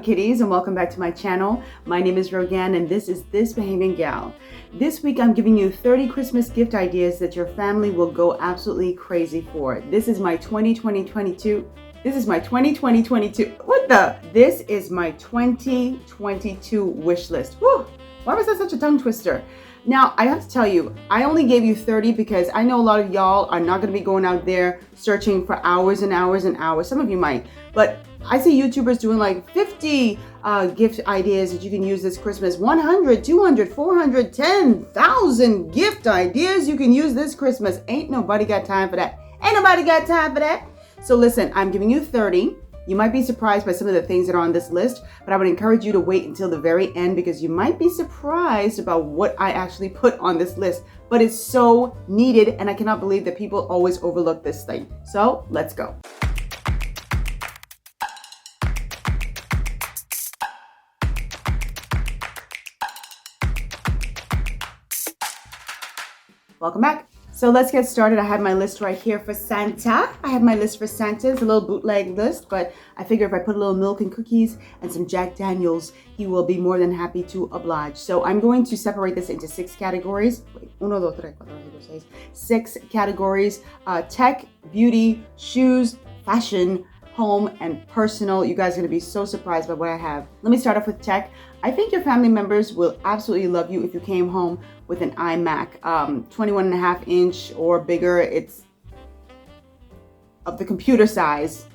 kitties, and welcome back to my channel. My name is Rogan and this is This Bahamian Gal. This week I'm giving you 30 Christmas gift ideas that your family will go absolutely crazy for. This is my 2022. This is my 2022. This is my 2022 wish list. Whew, why was that such a tongue twister? Now, I have to tell you, I only gave you 30 because I know a lot of y'all are not going to be going out there searching for hours and hours and hours. Some of you might, but I see YouTubers doing like 50 gift ideas that you can use this Christmas. 100, 200, 400, 10,000 gift ideas you can use this Christmas. Ain't nobody got time for that. Ain't nobody got time for that. So listen, I'm giving you 30. You might be surprised by some of the things that are on this list, but I would encourage you to wait until the very end because you might be surprised about what I actually put on this list. But it's so needed and I cannot believe that people always overlook this thing. So let's go. Welcome back. So let's get started. I have my list right here for Santa. I have my list for Santa. It's a little bootleg list, but I figure if I put a little milk and cookies and some Jack Daniels, he will be more than happy to oblige. So I'm going to separate this into 6 categories. Wait, 1, 2, 3, 4, 5, 6. 6 categories: tech, beauty, shoes, fashion, home, and personal. You guys are gonna be so surprised by what I have. Let me start off with tech. I think your family members will absolutely love you if you came home with an iMac, 21.5-inch or bigger. It's of the computer size.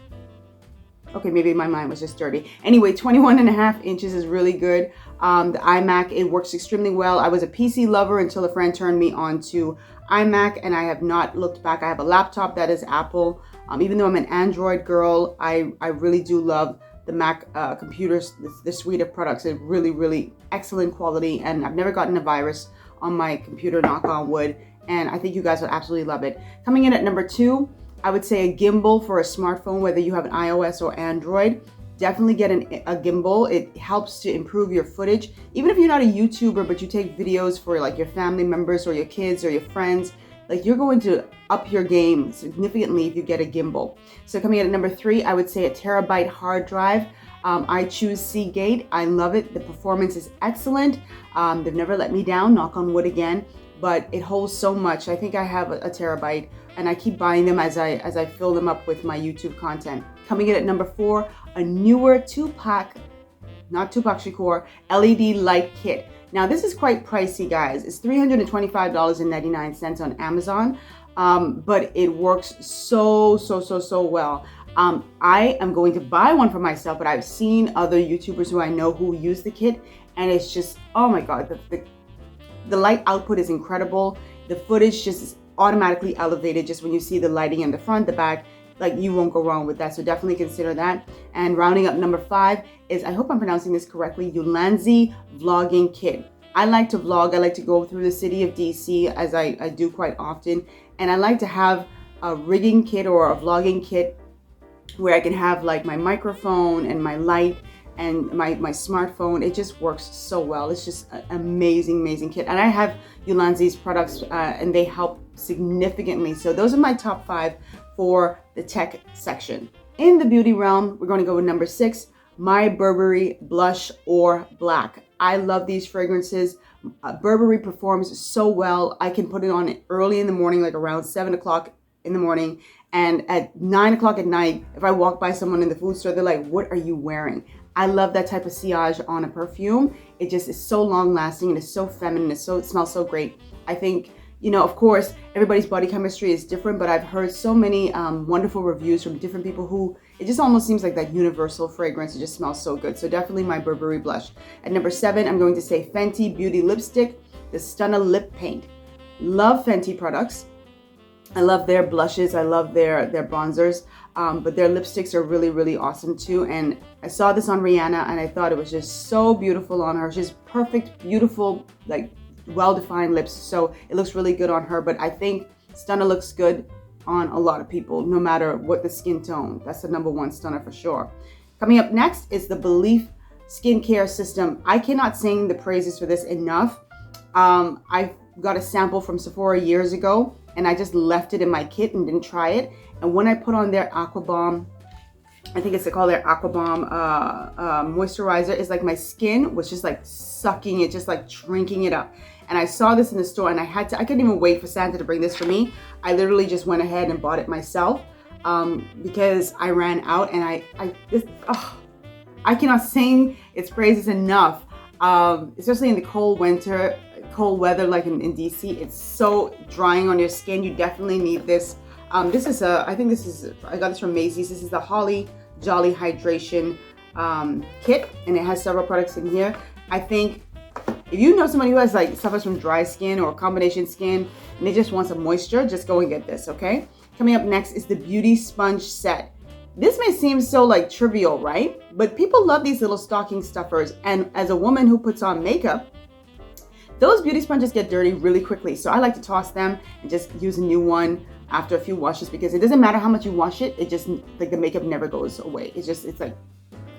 Okay, maybe my mind was just dirty. Anyway, 21.5 inches is really good. The iMac, it works extremely well. I was a PC lover until a friend turned me on to iMac and I have not looked back. I have a laptop that is Apple. Even though I'm an Android girl, I really do love the Mac computers, the suite of products. Is really, really excellent quality, and I've never gotten a virus on my computer, knock on wood, and I think you guys would absolutely love it. Coming in at number 2, I would say a gimbal for a smartphone, whether you have an iOS or Android. Definitely get a gimbal. It helps to improve your footage. Even if you're not a YouTuber, but you take videos for like your family members or your kids or your friends, like you're going to up your game significantly if you get a gimbal. So coming in at number 3, I would say a terabyte hard drive. I choose Seagate. I love it. The performance is excellent. They've never let me down, knock on wood again, but it holds so much. I think I have a terabyte and I keep buying them as I fill them up with my YouTube content. Coming in at number 4, a newer 2-pack, not 2-pack Shakur, LED light kit. Now this is quite pricey, guys. It's $325.99 on Amazon, but it works so well. I am going to buy one for myself, but I've seen other YouTubers who I know who use the kit, and it's just, oh my God, the light output is incredible. The footage just is automatically elevated just when you see the lighting in the front, the back. Like, you won't go wrong with that, so definitely consider that. And rounding up number 5 is, I hope I'm pronouncing this correctly, Ulanzi vlogging kit. I like to vlog. I like to go through the city of DC as I do quite often, and I like to have a rigging kit or a vlogging kit where I can have like my microphone and my light and my smartphone. It just works so well. It's just an amazing kit, and I have Ulanzi's products and they help significantly. So those are my top 5 for the tech section. In the beauty realm, we're going to go with number 6, My Burberry Blush or Black. I love these fragrances. Burberry performs so well. I can put it on early in the morning, like around 7 o'clock in the morning, and at 9 o'clock at night, if I walk by someone in the food store, they're like, what are you wearing? I love that type of sillage on a perfume. It just is so long lasting and it's so feminine. It smells so great. I think, you know, of course, everybody's body chemistry is different, but I've heard so many wonderful reviews from different people who, it just almost seems like that universal fragrance. It just smells so good. So definitely My Burberry Blush. At number 7, I'm going to say Fenty Beauty Lipstick, the Stunner Lip Paint. Love Fenty products. I love their blushes. I love their bronzers, but their lipsticks are really awesome too. And I saw this on Rihanna and I thought it was just so beautiful on her. She's perfect, beautiful, like well-defined lips. So it looks really good on her, but I think Stunner looks good on a lot of people, no matter what the skin tone. That's the number 1 stunner for sure. Coming up next is the Belief skincare system. I cannot sing the praises for this enough. I got a sample from Sephora years ago and I just left it in my kit and didn't try it. And when I put on their Aqua Bomb I think it's called their Aqua Bomb moisturizer. It's like my skin was just like sucking it, just like drinking it up. And I saw this in the store and I couldn't even wait for Santa to bring this for me. I literally just went ahead and bought it myself because I ran out, and I cannot sing its praises enough. Especially in the cold weather like in DC, it's so drying on your skin. You definitely need this. I got this from Macy's. This is the Holly Jolly Hydration kit, and it has several products in here. I think if you know somebody who has like suffers from dry skin or combination skin and they just want some moisture, just go and get this, okay? Coming up next is the Beauty Sponge Set. This may seem so like trivial, right? But people love these little stocking stuffers, and as a woman who puts on makeup, those beauty sponges get dirty really quickly. So I like to toss them and just use a new one after a few washes, because it doesn't matter how much you wash it, it just like the makeup never goes away. It's like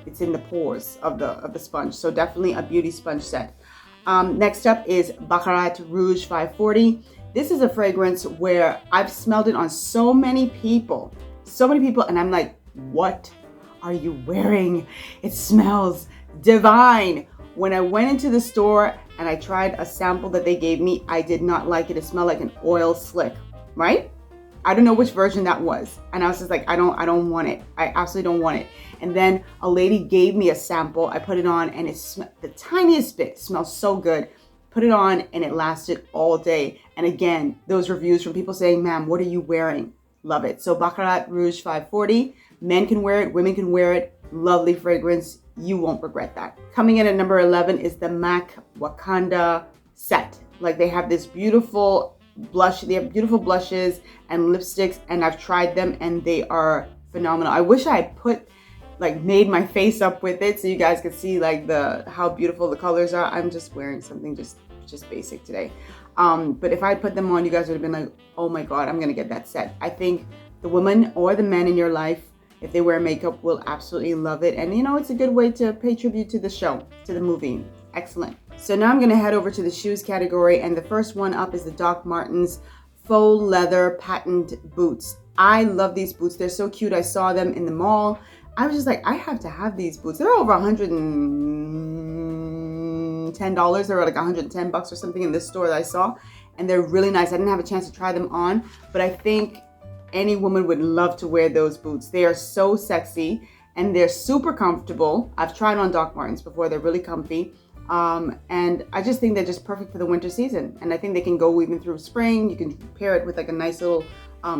it's in the pores of the sponge. So definitely a beauty sponge set. Next up is Baccarat Rouge 540. This is a fragrance where I've smelled it on so many people, and I'm like, what are you wearing? It smells divine. When I went into the store and I tried a sample that they gave me, I did not like it. It smelled like an oil slick, right? I don't know which version that was. And I was just like, I don't want it. I absolutely don't want it. And then a lady gave me a sample. I put it on and the tiniest bit smells so good. Put it on and it lasted all day. And again, those reviews from people saying, ma'am, what are you wearing? Love it. So Baccarat Rouge 540. Men can wear it, women can wear it. Lovely fragrance. You won't regret that. Coming in at number 11 is the MAC Wakanda set. Like they have this beautiful blush. They have beautiful blushes and lipsticks, and I've tried them and they are phenomenal. I wish I had made my face up with it so you guys could see like how beautiful the colors are. I'm just wearing something just basic today. But if I had put them on, you guys would have been like, oh my God, I'm gonna get that set. I think the woman or the men in your life, if they wear makeup, will absolutely love it. And you know, it's a good way to pay tribute to the show, to the movie. Excellent. So now I'm gonna head over to the shoes category, and the first one up is the Doc Martens faux leather patent boots. I love these boots. They're so cute. I saw them in the mall. I was just like, I have to have these boots. They're over $110. They were like $110 or something in this store that I saw. And they're really nice. I didn't have a chance to try them on, but I think any woman would love to wear those boots. They are so sexy and they're super comfortable. I've tried on Doc Martens before. They're really comfy. And I just think they're just perfect for the winter season. And I think they can go even through spring. You can pair it with like a nice little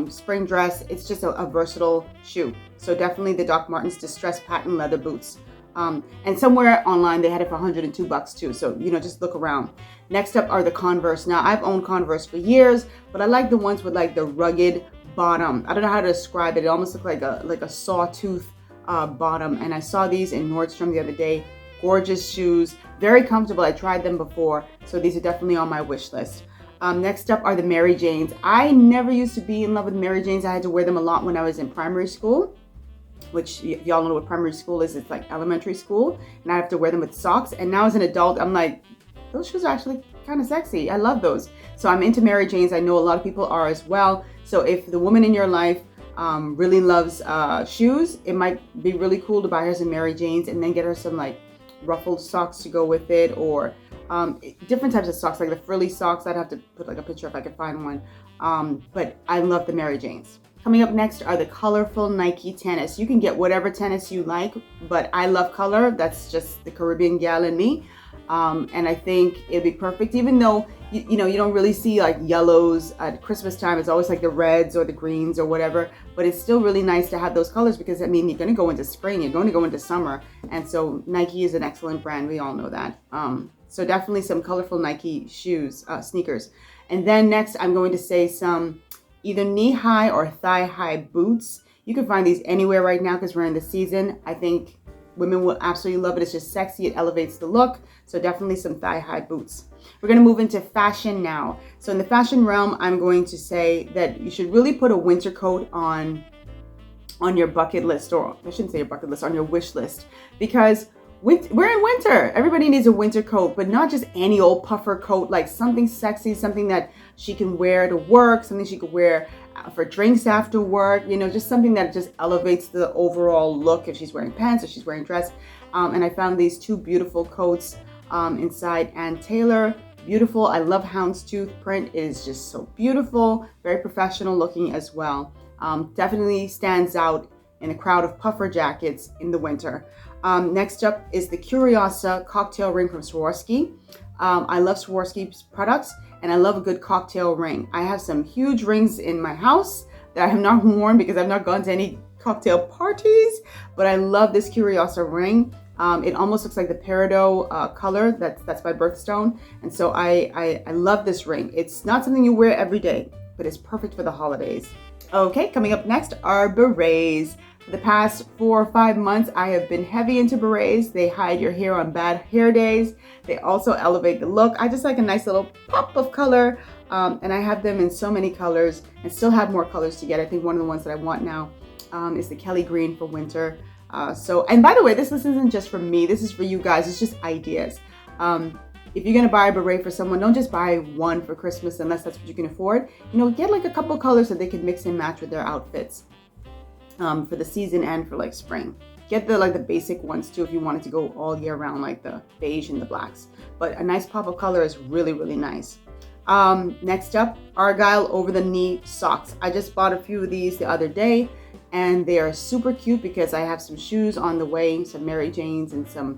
spring dress. It's just a versatile shoe. So definitely the Doc Martens distressed patent leather boots. And somewhere online they had it for $102 too. So, you know, just look around. Next up are the Converse. Now I've owned Converse for years, but I like the ones with like the rugged bottom. I don't know how to describe it. It almost looked like a sawtooth bottom. And I saw these in Nordstrom the other day. Gorgeous shoes, very comfortable. I tried them before, so these are definitely on my wish list. Next up are the Mary Janes. I never used to be in love with Mary Janes. I had to wear them a lot when I was in primary school, which if y'all know what primary school is, it's like elementary school, and I have to wear them with socks. And now as an adult, I'm like, those shoes are actually kind of sexy. I love those. So I'm into Mary Janes. I know a lot of people are as well. So if the woman in your life really loves shoes, it might be really cool to buy her some Mary Janes and then get her some like ruffled socks to go with it, or different types of socks, like the frilly socks. I'd have to put like a picture if I could find one. But I love the Mary Janes. Coming up next are the colorful Nike tennis. You can get whatever tennis you like, but I love color. That's just the Caribbean gal in me. And I think it'd be perfect, even though you know you don't really see like yellows at Christmas time. It's always like the reds or the greens or whatever, but it's still really nice to have those colors, because I mean, you're going to go into spring, you're going to go into summer, and so Nike is an excellent brand. We all know that. So definitely some colorful Nike shoes, sneakers. And then next I'm going to say some either knee-high or thigh-high boots. You can find these anywhere right now because we're in the season. I think women will absolutely love it. It's just sexy. It elevates the look. So definitely some thigh-high boots. We're going to move into fashion now. So in the fashion realm, I'm going to say that you should really put a winter coat on your bucket list, or I shouldn't say your bucket list, on your wish list, because we're in winter. Everybody needs a winter coat, but not just any old puffer coat, like something sexy, something that she can wear to work, something she could wear for drinks after work, you know, just something that just elevates the overall look if she's wearing pants or she's wearing dress. And I found these two beautiful coats inside Ann Taylor. Beautiful. I love houndstooth print. It is just so beautiful, very professional looking as well. Definitely stands out in a crowd of puffer jackets in the winter. Next up is the Curiosa cocktail ring from Swarovski. I love Swarovski's products and I love a good cocktail ring. I have some huge rings in my house that I have not worn because I've not gone to any cocktail parties, but I love this Curiosa ring. It almost looks like the peridot color. That's my birthstone. And so I love this ring. It's not something you wear every day, but it's perfect for the holidays. Okay, coming up next are berets. For the past 4 or 5 months, I have been heavy into berets. They hide your hair on bad hair days. They also elevate the look. I just like a nice little pop of color. And I have them in so many colors and still have more colors to get. I think one of the ones that I want now is the Kelly Green for winter. And by the way, this list isn't just for me. This is for you guys. It's just ideas. If you're going to buy a beret for someone, don't just buy one for Christmas unless that's what you can afford. You know, get like a couple colors that they can mix and match with their outfits for the season and for like spring. Get the basic ones too if you wanted to go all year round, like the beige and the blacks. But a nice pop of color is really, really nice. Next up, Argyle over the knee socks. I just bought a few of these the other day and they are super cute because I have some shoes on the way, some Mary Janes and some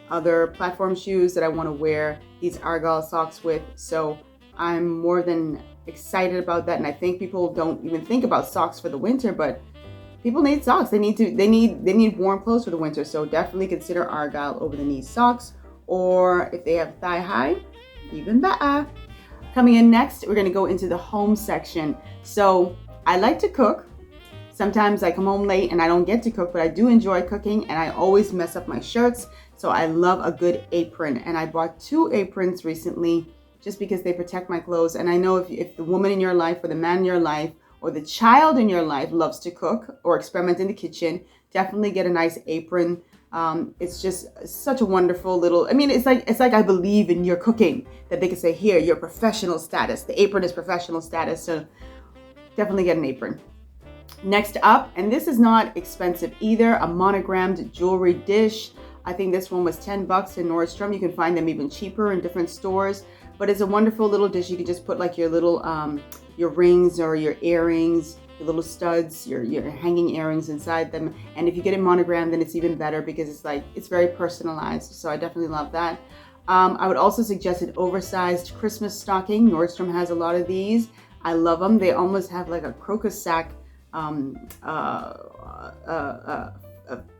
other platform shoes that I want to wear these Argyle socks with. So I'm more than excited about that. And I think people don't even think about socks for the winter, but people need socks. They need warm clothes for the winter. So definitely consider Argyle over the knee socks, or if they have thigh high, even better. Coming in next, we're going to go into the home section. So I like to cook. Sometimes I come home late and I don't get to cook, but I do enjoy cooking and I always mess up my shirts. So I love a good apron. And I bought 2 aprons recently just because they protect my clothes. And I know if the woman in your life or the man in your life or the child in your life loves to cook or experiment in the kitchen, definitely get a nice apron. It's just such a wonderful little, I mean, it's like I believe in your cooking, that they can say, here, your professional status. The apron is professional status. So definitely get an apron. Next up, and this is not expensive either, a monogrammed jewelry dish. I think this one was $10 in Nordstrom. You can find them even cheaper in different stores, but it's a wonderful little dish. You can just put like your little, your rings or your earrings, your little studs, your hanging earrings inside them. And if you get it monogrammed, then it's even better because it's very personalized. So I definitely love that. I would also suggest an oversized Christmas stocking. Nordstrom has a lot of these. I love them. They almost have like a crocus sack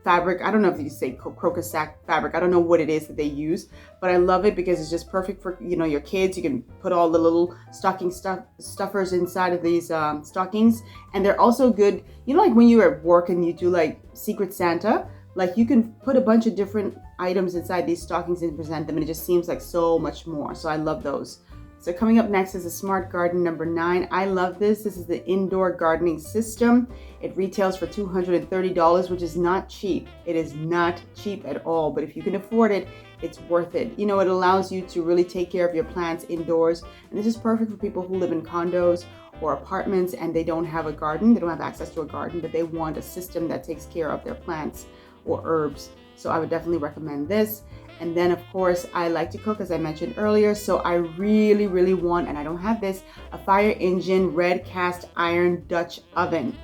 fabric. I don't know if you say crocus sack fabric. I don't know what it is that they use, but I love it because it's just perfect for, you know, your kids. You can put all the little stocking stuffers inside of these stockings, and they're also good. You know, like when you're at work and you do like Secret Santa, like you can put a bunch of different items inside these stockings and present them, and it just seems like so much more. So I love those. So coming up next is a Smart Garden number 9. I love this. This is the indoor gardening system. It retails for $230, which is not cheap. It is not cheap at all, but if you can afford it, it's worth it. You know, it allows you to really take care of your plants indoors. And this is perfect for people who live in condos or apartments and they don't have a garden. They don't have access to a garden, but they want a system that takes care of their plants or herbs. So I would definitely recommend this. And then, of course, I like to cook, as I mentioned earlier. So I really, really want, and I don't have this, a Fire Engine red cast iron Dutch oven.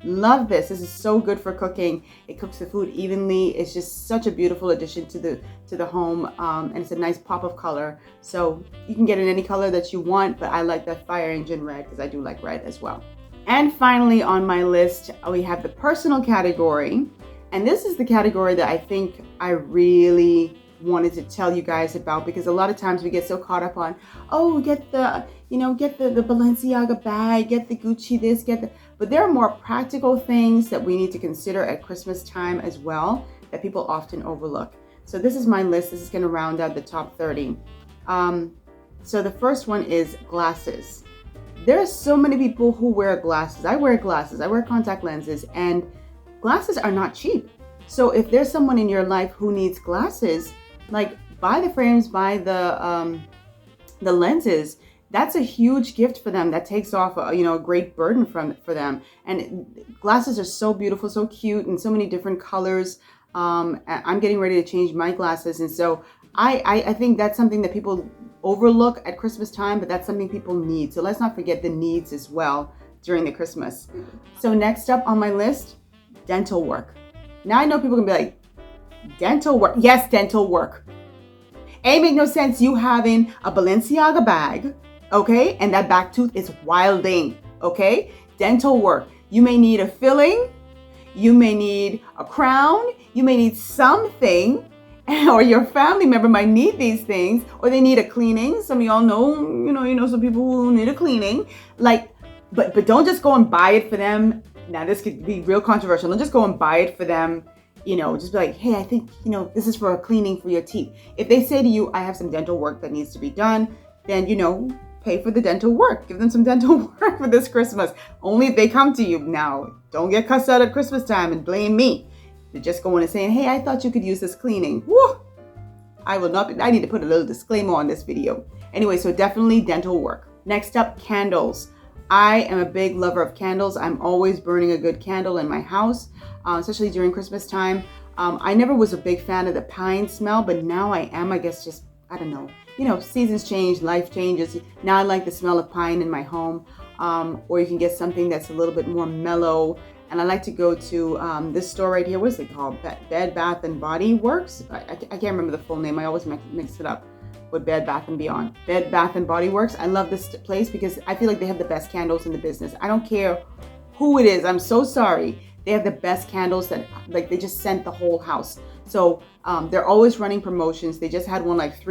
Love this. This is so good for cooking. It cooks the food evenly. It's just such a beautiful addition to the home, and it's a nice pop of color. So you can get in any color that you want, but I like that Fire Engine red because I do like red as well. And finally on my list, we have the personal category. And this is the category that I think I really wanted to tell you guys about, because a lot of times we get so caught up on, oh, get the Balenciaga bag, get the Gucci this, but there are more practical things that we need to consider at Christmas time as well that people often overlook. So this is my list. This is going to round out the top 30. So the first one is glasses. There are so many people who wear glasses. I wear glasses. I wear contact lenses, and glasses are not cheap. So if there's someone in your life who needs glasses, like buy the frames, buy the lenses. That's a huge gift for them. That takes off a great burden for them. And glasses are so beautiful, so cute, and so many different colors. I'm getting ready to change my glasses, and so I think that's something that people overlook at Christmas time, but that's something people need. So let's not forget the needs as well during the Christmas. So next up on my list, dental work. Now I know people can be like, dental work? Yes, dental work. Ain't make no sense you having a Balenciaga bag, okay, and that back tooth is wilding, okay? Dental work. You may need a filling, you may need a crown, you may need something, or your family member might need these things, or they need a cleaning. Some of y'all know some people who need a cleaning. Like, but don't just go and buy it for them. Now this could be real controversial. Don't just go and buy it for them. Just be like, hey, I think, this is for a cleaning for your teeth. If they say to you, I have some dental work that needs to be done, then, pay for the dental work. Give them some dental work for this Christmas. Only if they come to you. Now, don't get cussed out at Christmas time and blame me. They're just going and saying, hey, I thought you could use this cleaning. Woo! I need to put a little disclaimer on this video. Anyway, so definitely dental work. Next up, candles. I am a big lover of candles. I'm always burning a good candle in my house, especially during Christmas time. I never was a big fan of the pine smell, but now I am. I guess just, I don't know. Seasons change, life changes. Now I like the smell of pine in my home. Or you can get something that's a little bit more mellow. And I like to go to this store right here. What is it called? Bed Bath and Body Works. I can't remember the full name. I always mix it up with Bed Bath and Beyond. Bed Bath and Body Works. I love this place because I feel like they have the best candles in the business. I don't care who it is. I'm so sorry. They have the best candles that they just scent the whole house. So they're always running promotions. They just had one like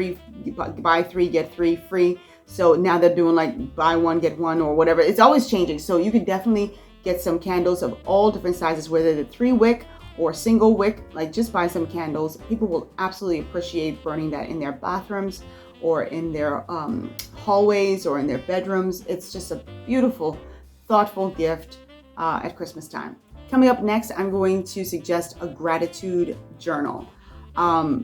buy 3 get 3 free. So now they're doing like buy 1 get 1 or whatever. It's always changing. So you can definitely get some candles of all different sizes, whether they're 3 wick or single wick. Like just buy some candles. People will absolutely appreciate burning that in their bathrooms or in their hallways or in their bedrooms. It's just a beautiful, thoughtful gift at Christmas time. Coming up next, I'm going to suggest a gratitude journal.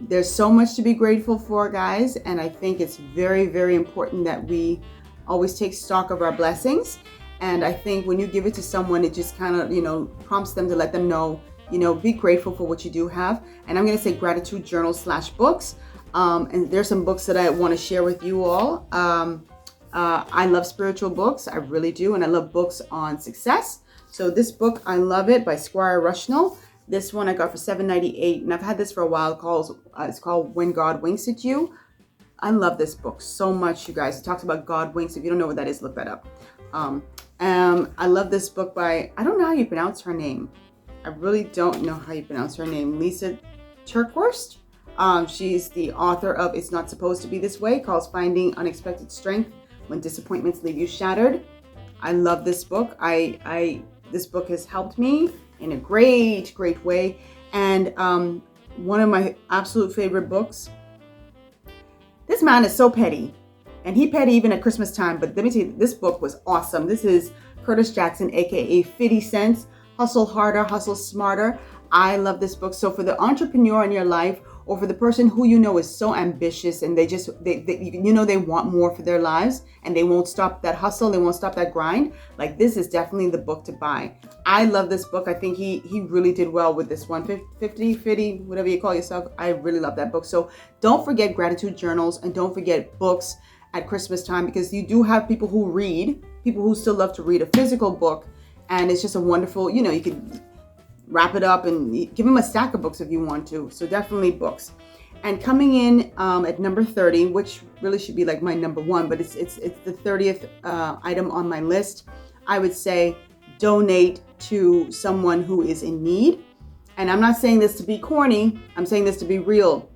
There's so much to be grateful for, guys, and I think it's very, very important that we always take stock of our blessings. And I think when you give it to someone, it just kind of, prompts them to let them know, be grateful for what you do have. And I'm going to say gratitude journal / books. And there's some books that I want to share with you all. I love spiritual books. I really do. And I love books on success. So this book, I love it, by Squire Rushnell. This one I got for $7.98, and I've had this for a while. It's called When God Winks at You. I love this book so much, you guys. It talks about God winks. If you don't know what that is, look that up. I love this book by, I don't know how you pronounce her name. I really don't know how you pronounce her name. Lisa Turkhorst. She's the author of It's Not Supposed to Be This Way, called Finding Unexpected Strength When Disappointments Leave You Shattered. I love this book. This book has helped me in a great, great way. And one of my absolute favorite books. This man is so petty. And he petty even at Christmas time. But let me tell you, this book was awesome. This is Curtis Jackson, aka 50 Cents. Hustle Harder, Hustle Smarter. I love this book. So for the entrepreneur in your life, or for the person who is so ambitious and they want more for their lives and they won't stop that hustle, they won't stop that grind, like this is definitely the book to buy. I love this book. I think he really did well with this one. 50, whatever you call yourself. I really love that book. So don't forget gratitude journals and don't forget books at Christmas time, because you do have people who still love to read a physical book, and it's just a wonderful, you can wrap it up and give them a stack of books if you want to. So definitely books. And coming in at number 30, which really should be like my number 1, but it's the 30th item on my list. I would say donate to someone who is in need. And I'm not saying this to be corny. I'm saying this to be real.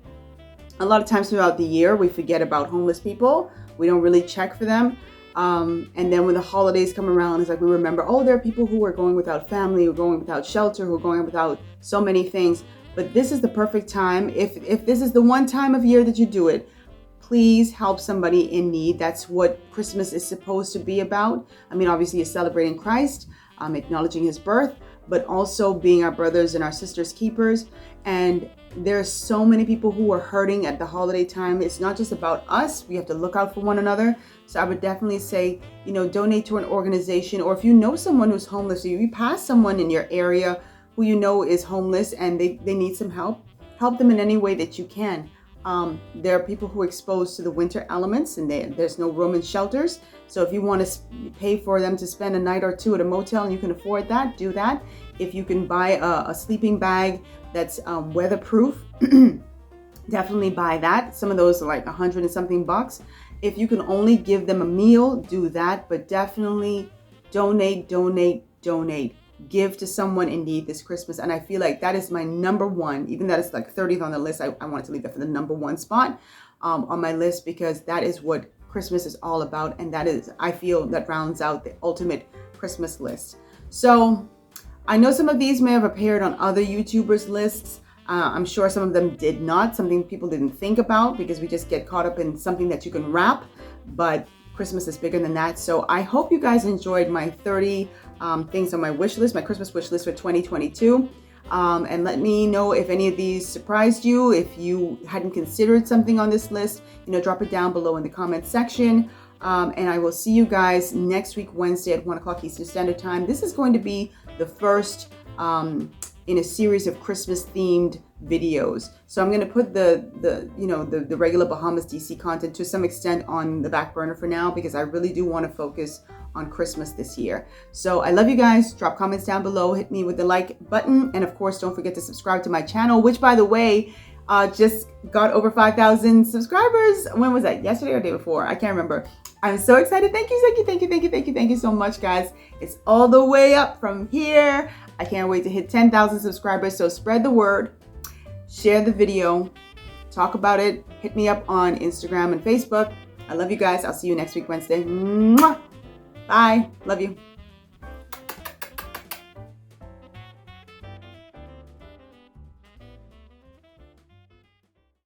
A lot of times throughout the year, we forget about homeless people. We don't really check for them. And then when the holidays come around, it's like we remember, there are people who are going without family, who are going without shelter, who are going without so many things. But this is the perfect time. If this is the one time of year that you do it, please help somebody in need. That's what Christmas is supposed to be about. I mean, obviously you're celebrating Christ, acknowledging his birth, but also being our brothers and our sisters keepers. And there's so many people who are hurting at the holiday time. It's not just about us. We have to look out for one another. So I would definitely say, you know, donate to an organization, or if you know someone who's homeless, or you pass someone in your area who you know is homeless and they need some help, help them in any way that you can. There are people who are exposed to the winter elements, and there's no room in shelters. So if you want to pay for them to spend a night or two at a motel and you can afford that, do that. If you can buy a sleeping bag that's weatherproof, definitely buy that. Some of those are like $100 and something bucks. If you can only give them a meal, do that. But definitely donate. Give to someone in need this Christmas. And I feel like that is my number one, even that is like 30th on the list. I wanted to leave that for the number one spot on my list, because that is what Christmas is all about. And that is, I feel, that rounds out the ultimate Christmas list. So I know some of these may have appeared on other YouTubers' lists. I'm sure some of them did not, something people didn't think about, because we just get caught up in something that you can wrap. But Christmas is bigger than that. So I hope you guys enjoyed my 30 things on my wish list, my Christmas wish list for 2022. And let me know if any of these surprised you. If you hadn't considered something on this list, you know, drop it down below in the comment section. And I will see you guys next week, Wednesday at 1 o'clock Eastern Standard Time. This is going to be the first in a series of Christmas themed videos. So I'm going to put the regular Bahamas DC content to some extent on the back burner for now, because I really do want to focus on Christmas this year. So I love you guys. Drop comments down below, hit me with the like button, and of course don't forget to subscribe to my channel, which by the way just got over 5,000 subscribers. When was that? Yesterday or day before? I can't remember. I'm so excited. Thank you so much, guys. It's all the way up from here. I can't wait to hit 10,000 subscribers. So spread the word, share the video, talk about it, hit me up on Instagram and Facebook. I love you guys. I'll see you next week, Wednesday. Mwah! Bye. Love you.